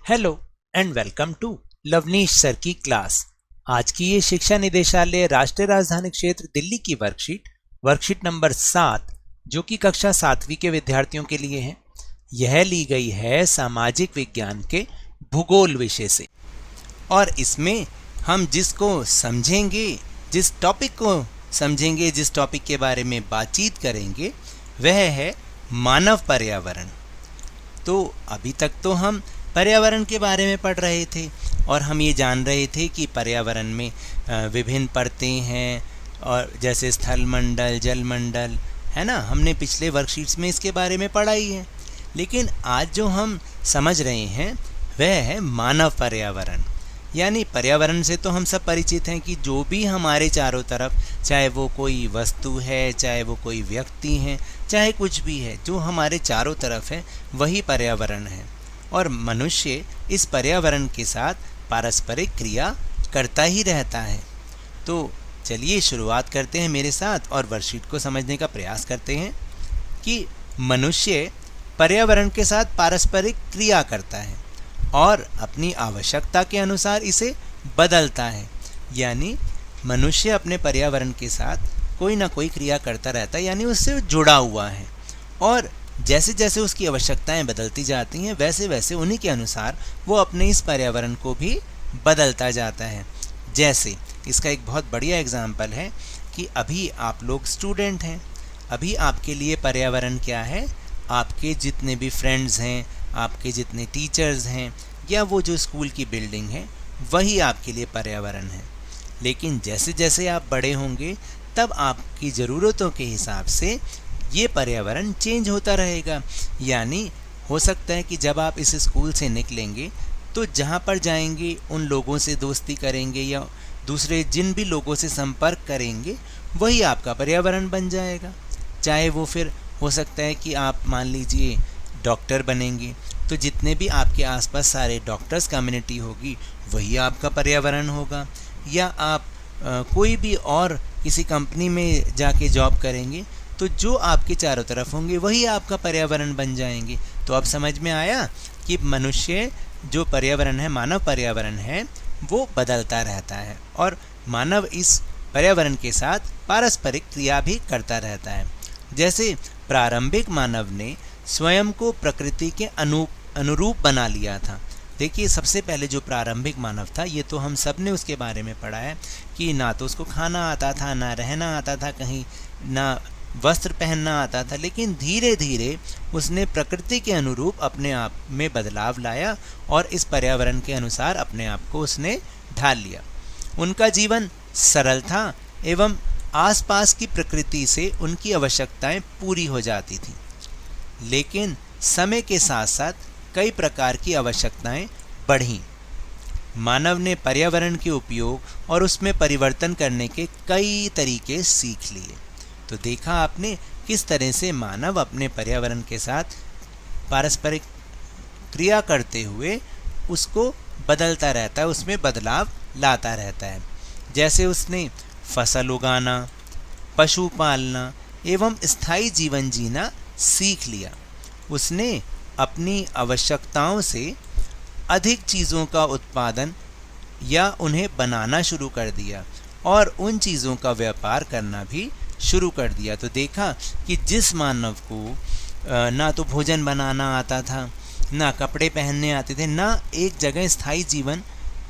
Hello and welcome to Lovneesh sir की class. आज की ये शिक्षा निदेशालय राष्ट्रीय राजधानी क्षेत्र दिल्ली की वर्कशीट नंबर 7 जो कि कक्षा 7वीं के विद्यार्थियों के लिए है। यह ली गई है सामाजिक विज्ञान के भूगोल विषय से और इसमें हम जिस टॉपिक के बारे में बातचीत करेंगे वह है मानव पर्यावरण। तो अभी तक तो हम पर्यावरण के बारे में पढ़ रहे थे और हम ये जान रहे थे कि पर्यावरण में विभिन्न परतें हैं और जैसे स्थल मंडल, जल मंडल, है ना। हमने पिछले वर्कशीट्स में इसके बारे में पढ़ा ही है। लेकिन आज जो हम समझ रहे हैं वह है मानव पर्यावरण। यानी पर्यावरण से तो हम सब परिचित हैं कि जो भी हमारे चारों तरफ, चाहे वो कोई वस्तु है, चाहे वो कोई व्यक्ति है, चाहे कुछ भी है, जो हमारे चारों तरफ है वही पर्यावरण है। और मनुष्य इस पर्यावरण के साथ पारस्परिक क्रिया करता ही रहता है। तो चलिए शुरुआत करते हैं मेरे साथ और वर्कशीट को समझने का प्रयास करते हैं कि मनुष्य पर्यावरण के साथ पारस्परिक क्रिया करता है और अपनी आवश्यकता के अनुसार इसे बदलता है। यानी मनुष्य अपने पर्यावरण के साथ कोई ना कोई क्रिया करता रहता है, यानी उससे जुड़ा हुआ है। और जैसे जैसे उसकी आवश्यकताएं बदलती जाती हैं वैसे वैसे उन्हीं के अनुसार वो अपने इस पर्यावरण को भी बदलता जाता है। जैसे इसका एक बहुत बढ़िया एग्जाम्पल है कि अभी आप लोग स्टूडेंट हैं। अभी आपके लिए पर्यावरण क्या है? आपके जितने भी फ्रेंड्स हैं, आपके जितने टीचर्स हैं, या वो जो स्कूल की बिल्डिंग है, वही आपके लिए पर्यावरण है। लेकिन जैसे जैसे आप बड़े होंगे तब आपकी ज़रूरतों के हिसाब से ये पर्यावरण चेंज होता रहेगा। यानी हो सकता है कि जब आप इस स्कूल से निकलेंगे तो जहाँ पर जाएंगे उन लोगों से दोस्ती करेंगे या दूसरे जिन भी लोगों से संपर्क करेंगे वही आपका पर्यावरण बन जाएगा। चाहे वो फिर हो सकता है कि आप मान लीजिए डॉक्टर बनेंगे तो जितने भी आपके आसपास सारे डॉक्टर्स कम्युनिटी होगी वही आपका पर्यावरण होगा। या आप कोई भी और किसी कंपनी में जाके जॉब करेंगे तो जो आपके चारों तरफ होंगे वही आपका पर्यावरण बन जाएंगे। तो अब समझ में आया कि मनुष्य जो पर्यावरण है, मानव पर्यावरण है, वो बदलता रहता है और मानव इस पर्यावरण के साथ पारस्परिक क्रिया भी करता रहता है। जैसे प्रारंभिक मानव ने स्वयं को प्रकृति के अनुरूप बना लिया था। देखिए, सबसे पहले जो प्रारंभिक मानव था, ये तो हम सब ने उसके बारे में पढ़ा है कि ना तो उसको खाना आता था, ना रहना आता था कहीं, ना वस्त्र पहनना आता था। लेकिन धीरे धीरे उसने प्रकृति के अनुरूप अपने आप में बदलाव लाया और इस पर्यावरण के अनुसार अपने आप को उसने ढाल लिया। उनका जीवन सरल था एवं आसपास की प्रकृति से उनकी आवश्यकताएं पूरी हो जाती थी। लेकिन समय के साथ साथ कई प्रकार की आवश्यकताएं बढ़ीं। मानव ने पर्यावरण के उपयोग और उसमें परिवर्तन करने के कई तरीके सीख लिए। तो देखा आपने किस तरह से मानव अपने पर्यावरण के साथ पारस्परिक क्रिया करते हुए उसको बदलता रहता है, उसमें बदलाव लाता रहता है। जैसे उसने फसल उगाना, पशु पालना एवं स्थायी जीवन जीना सीख लिया। उसने अपनी आवश्यकताओं से अधिक चीज़ों का उत्पादन या उन्हें बनाना शुरू कर दिया और उन चीज़ों का व्यापार करना भी शुरू कर दिया। तो देखा कि जिस मानव को ना तो भोजन बनाना आता था, ना कपड़े पहनने आते थे, ना एक जगह स्थायी जीवन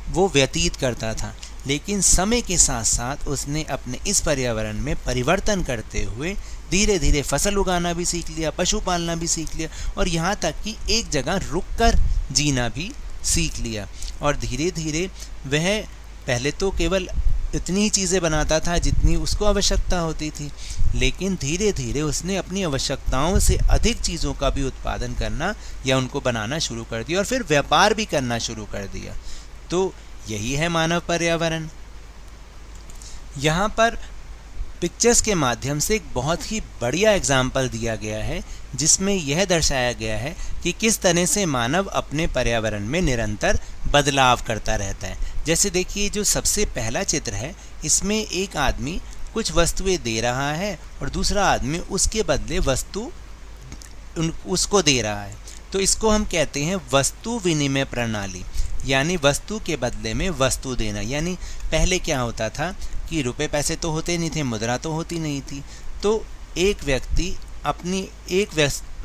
वो व्यतीत करता था, लेकिन समय के साथ साथ उसने अपने इस पर्यावरण में परिवर्तन करते हुए धीरे धीरे फसल उगाना भी सीख लिया, पशु पालना भी सीख लिया और यहाँ तक कि एक जगह रुककर जीना भी सीख लिया। और धीरे धीरे वह पहले तो केवल इतनी ही चीज़ें बनाता था जितनी उसको आवश्यकता होती थी, लेकिन धीरे धीरे उसने अपनी आवश्यकताओं से अधिक चीज़ों का भी उत्पादन करना या उनको बनाना शुरू कर दिया और फिर व्यापार भी करना शुरू कर दिया। तो यही है मानव पर्यावरण। यहाँ पर पिक्चर्स के माध्यम से एक बहुत ही बढ़िया एग्जाम्पल दिया गया है जिसमें यह दर्शाया गया है कि किस तरह से मानव अपने पर्यावरण में निरंतर बदलाव करता रहता है। जैसे देखिए, जो सबसे पहला चित्र है इसमें एक आदमी कुछ वस्तुएं दे रहा है और दूसरा आदमी उसके बदले वस्तु उसको दे रहा है। तो इसको हम कहते हैं वस्तु विनिमय प्रणाली, यानी वस्तु के बदले में वस्तु देना। यानी पहले क्या होता था कि रुपए पैसे तो होते नहीं थे, मुद्रा तो होती नहीं थी, तो एक व्यक्ति अपनी एक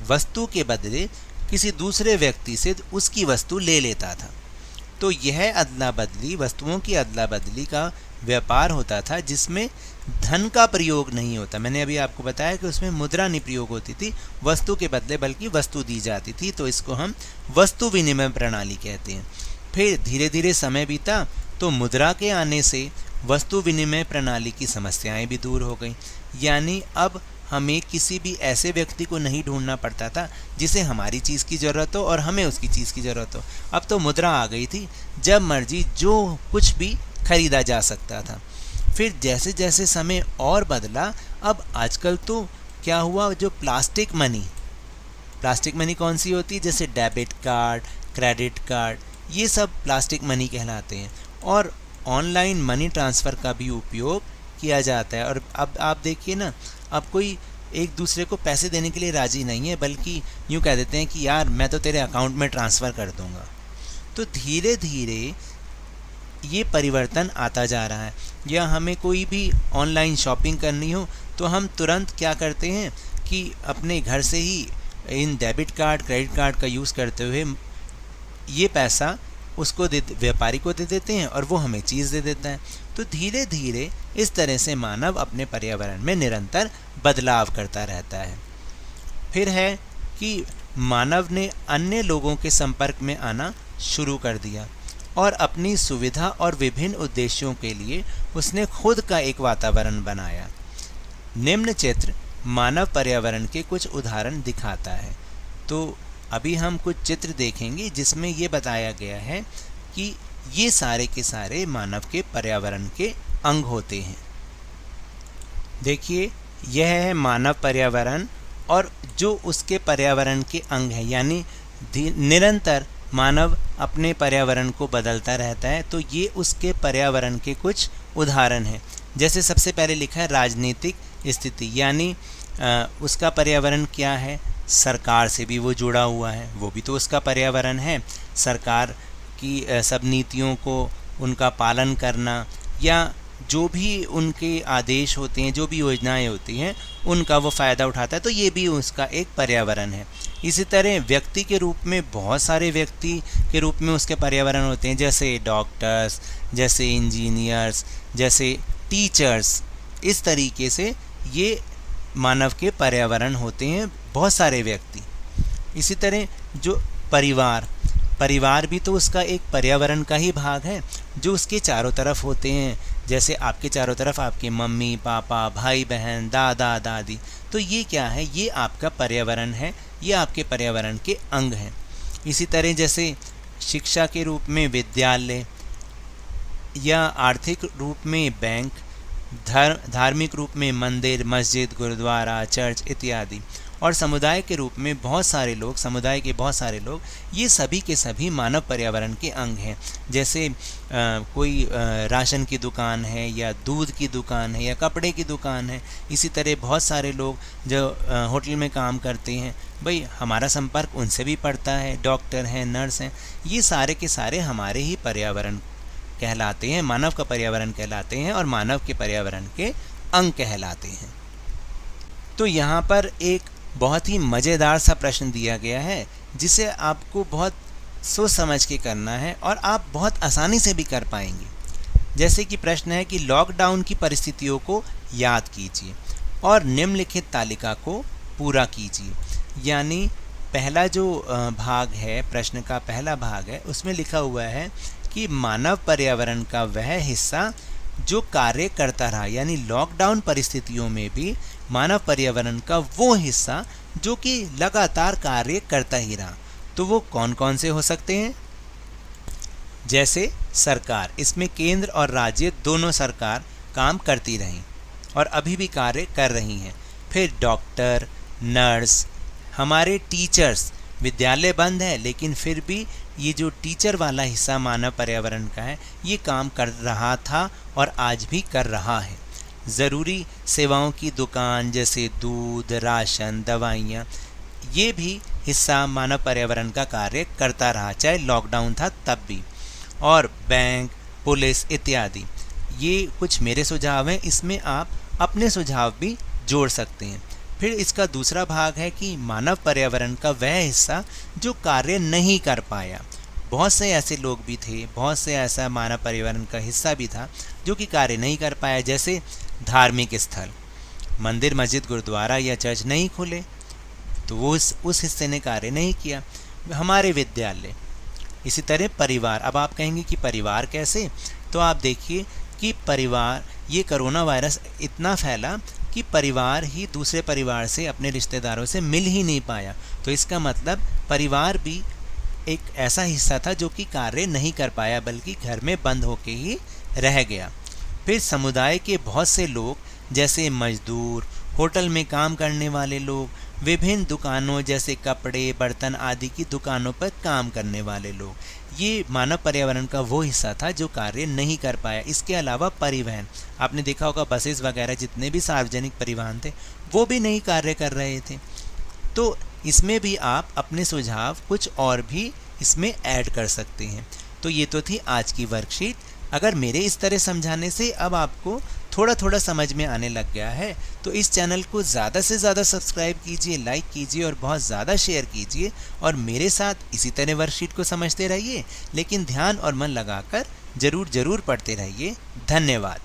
वस्तु के बदले किसी दूसरे व्यक्ति से उसकी वस्तु ले लेता था। तो यह अदला बदली, वस्तुओं की अदला बदली का व्यापार होता था जिसमें धन का प्रयोग नहीं होता। मैंने अभी आपको बताया कि उसमें मुद्रा नहीं प्रयोग होती थी वस्तु के बदले, बल्कि वस्तु दी जाती थी। तो इसको हम वस्तु विनिमय प्रणाली कहते हैं। फिर धीरे धीरे समय बीता तो मुद्रा के आने से वस्तु विनिमय प्रणाली की समस्याएं भी दूर हो गई। यानी अब हमें किसी भी ऐसे व्यक्ति को नहीं ढूंढना पड़ता था जिसे हमारी चीज़ की ज़रूरत हो और हमें उसकी चीज़ की ज़रूरत हो। अब तो मुद्रा आ गई थी, जब मर्जी जो कुछ भी खरीदा जा सकता था। फिर जैसे जैसे समय और बदला, अब आजकल तो क्या हुआ, जो प्लास्टिक मनी कौन सी होती है, जैसे डेबिट कार्ड, क्रेडिट कार्ड, ये सब प्लास्टिक मनी कहलाते हैं। और ऑनलाइन मनी ट्रांसफ़र का भी उपयोग किया जाता है। और अब आप देखिए ना, अब कोई एक दूसरे को पैसे देने के लिए राज़ी नहीं है, बल्कि यूँ कह देते हैं कि यार मैं तो तेरे अकाउंट में ट्रांसफ़र कर दूँगा। तो धीरे धीरे ये परिवर्तन आता जा रहा है। या हमें कोई भी ऑनलाइन शॉपिंग करनी हो तो हम तुरंत क्या करते हैं कि अपने घर से ही इन डेबिट कार्ड, क्रेडिट कार्ड का यूज़ करते हुए ये पैसा उसको व्यापारी को दे देते हैं और वो हमें चीज़ दे देता है। तो धीरे धीरे इस तरह से मानव अपने पर्यावरण में निरंतर बदलाव करता रहता है। फिर है कि मानव ने अन्य लोगों के संपर्क में आना शुरू कर दिया और अपनी सुविधा और विभिन्न उद्देश्यों के लिए उसने खुद का एक वातावरण बनाया। निम्न चित्र मानव पर्यावरण के कुछ उदाहरण दिखाता है। तो अभी हम कुछ चित्र देखेंगे जिसमें ये बताया गया है कि ये सारे के सारे मानव के पर्यावरण के अंग होते हैं। देखिए, यह है मानव पर्यावरण और जो उसके पर्यावरण के अंग है, यानी निरंतर मानव अपने पर्यावरण को बदलता रहता है। तो ये उसके पर्यावरण के कुछ उदाहरण हैं। जैसे सबसे पहले लिखा है राजनीतिक स्थिति, यानी उसका पर्यावरण क्या है, सरकार से भी वो जुड़ा हुआ है, वो भी तो उसका पर्यावरण है। सरकार की सब नीतियों को उनका पालन करना, या जो भी उनके आदेश होते हैं, जो भी योजनाएं होती हैं, उनका वो फ़ायदा उठाता है, तो ये भी उसका एक पर्यावरण है। इसी तरह व्यक्ति के रूप में बहुत सारे व्यक्ति के रूप में उसके पर्यावरण होते हैं, जैसे डॉक्टर्स, जैसे इंजीनियर्स, जैसे टीचर्स। इस तरीके से ये मानव के पर्यावरण होते हैं, बहुत सारे व्यक्ति। इसी तरह जो परिवार भी तो उसका एक पर्यावरण का ही भाग है, जो उसके चारों तरफ होते हैं। जैसे आपके चारों तरफ आपके मम्मी पापा, भाई बहन, दादा दादी, तो ये क्या है, ये आपका पर्यावरण है, ये आपके पर्यावरण के अंग हैं। इसी तरह जैसे शिक्षा के रूप में विद्यालय, या आर्थिक रूप में बैंक, धार्मिक रूप में मंदिर, मस्जिद, गुरुद्वारा, चर्च इत्यादि, और समुदाय के रूप में समुदाय के बहुत सारे लोग, ये सभी के सभी मानव पर्यावरण के अंग हैं। जैसे कोई राशन की दुकान है, या दूध की दुकान है, या कपड़े की दुकान है। इसी तरह बहुत सारे लोग जो होटल में काम करते हैं, भाई हमारा संपर्क उनसे भी पड़ता है। डॉक्टर हैं, नर्स हैं, ये सारे के सारे हमारे ही पर्यावरण कहलाते हैं, मानव का पर्यावरण कहलाते हैं और मानव के पर्यावरण के अंग कहलाते हैं। तो यहाँ पर एक बहुत ही मज़ेदार सा प्रश्न दिया गया है, जिसे आपको बहुत सोच समझ के करना है और आप बहुत आसानी से भी कर पाएंगे। जैसे कि प्रश्न है कि लॉकडाउन की परिस्थितियों को याद कीजिए और निम्नलिखित तालिका को पूरा कीजिए। यानी पहला जो भाग है, प्रश्न का पहला भाग है, उसमें लिखा हुआ है कि मानव पर्यावरण का वह हिस्सा जो कार्य करता रहा, यानी लॉकडाउन परिस्थितियों में भी मानव पर्यावरण का वो हिस्सा जो कि लगातार कार्य करता ही रहा। तो वो कौन कौन से हो सकते हैं? जैसे सरकार, इसमें केंद्र और राज्य दोनों सरकार काम करती रहीं और अभी भी कार्य कर रही हैं। फिर डॉक्टर, नर्स, हमारे टीचर्स, विद्यालय बंद है लेकिन फिर भी ये जो टीचर वाला हिस्सा मानव पर्यावरण का है, ये काम कर रहा था और आज भी कर रहा है। ज़रूरी सेवाओं की दुकान जैसे दूध, राशन, दवाइयाँ, ये भी हिस्सा मानव पर्यावरण का कार्य करता रहा, चाहे लॉकडाउन था तब भी। और बैंक, पुलिस इत्यादि, ये कुछ मेरे सुझाव हैं, इसमें आप अपने सुझाव भी जोड़ सकते हैं। फिर इसका दूसरा भाग है कि मानव पर्यावरण का वह हिस्सा जो कार्य नहीं कर पाया। बहुत से ऐसे लोग भी थे, बहुत से ऐसा मानव पर्यावरण का हिस्सा भी था जो कि कार्य नहीं कर पाया, जैसे धार्मिक स्थल, मंदिर, मस्जिद, गुरुद्वारा या चर्च नहीं खुले तो वो उस हिस्से ने कार्य नहीं किया। हमारे विद्यालय, इसी तरह परिवार। अब आप कहेंगे कि परिवार कैसे, तो आप देखिए कि परिवार, ये कोरोना वायरस इतना फैला कि परिवार ही दूसरे परिवार से, अपने रिश्तेदारों से मिल ही नहीं पाया। तो इसका मतलब परिवार भी एक ऐसा हिस्सा था जो कि कार्य नहीं कर पाया, बल्कि घर में बंद होके ही रह गया। फिर समुदाय के बहुत से लोग, जैसे मजदूर, होटल में काम करने वाले लोग, विभिन्न दुकानों जैसे कपड़े, बर्तन आदि की दुकानों पर काम करने वाले लोग, ये मानव पर्यावरण का वो हिस्सा था जो कार्य नहीं कर पाया। इसके अलावा परिवहन, आपने देखा होगा बसेस वगैरह जितने भी सार्वजनिक परिवहन थे वो भी नहीं कार्य कर रहे थे। तो इसमें भी आप अपने सुझाव कुछ और भी इसमें ऐड कर सकते हैं। तो ये तो थी आज की वर्कशीट। अगर मेरे इस तरह समझाने से अब आपको थोड़ा थोड़ा समझ में आने लग गया है तो इस चैनल को ज़्यादा से ज़्यादा सब्सक्राइब कीजिए, लाइक कीजिए और बहुत ज़्यादा शेयर कीजिए। और मेरे साथ इसी तरह वर्कशीट को समझते रहिए, लेकिन ध्यान और मन लगाकर ज़रूर पढ़ते रहिए। धन्यवाद।